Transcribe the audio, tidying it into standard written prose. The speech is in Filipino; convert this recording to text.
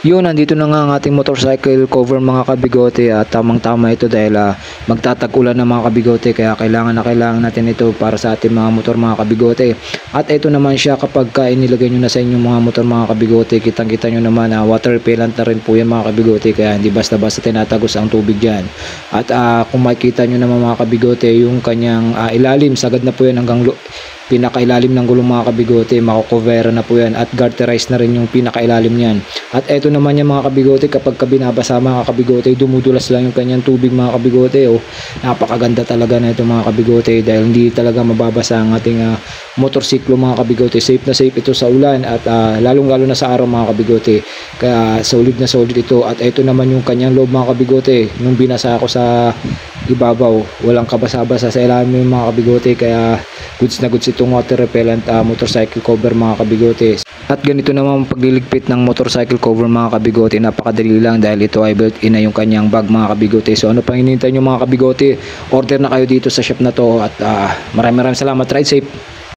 Yun, nandito na nga ang ating motorcycle cover mga kabigote at tamang-tama ito dahil magtatag-ulan ng mga kabigote kaya kailangan na kailangan natin ito para sa ating mga motor mga kabigote. At ito naman siya kapag inilagay nyo na sa inyong mga motor mga kabigote, kitang-kita nyo naman water repellent na rin po yan mga kabigote kaya hindi basta-basta tinatagos ang tubig dyan. At kung makikita nyo naman mga kabigote yung kanyang ilalim, sagad na po yan hanggang pinakailalim ng gulong mga kabigote, makokovera na po yan at garterize na rin yung pinakailalim niyan. At eto naman yung mga kabigote, kapag binabasa mga kabigote, dumudulas lang yung kanyang tubig mga kabigote. Napakaganda talaga na ito mga kabigote dahil hindi talaga mababasa ang ating motorsiklo mga kabigote. Safe na safe ito sa ulan at lalong lalo na sa araw mga kabigote. Kaya solid na solid ito. At eto naman yung kanyang loob mga kabigote. Nung binasa ako sa ibabaw, walang kabasa-basa sa ilalim mga kabigote kaya goods na goods itong water repellent motorcycle cover mga kabigote. At ganito naman pagliligpit ng motorcycle cover mga kabigote, napakadali lang dahil ito ay built-in na yung kanyang bag mga kabigote. So ano pang hinihintay nyo mga kabigote, order na kayo dito sa shop na to at maraming salamat. Ride safe.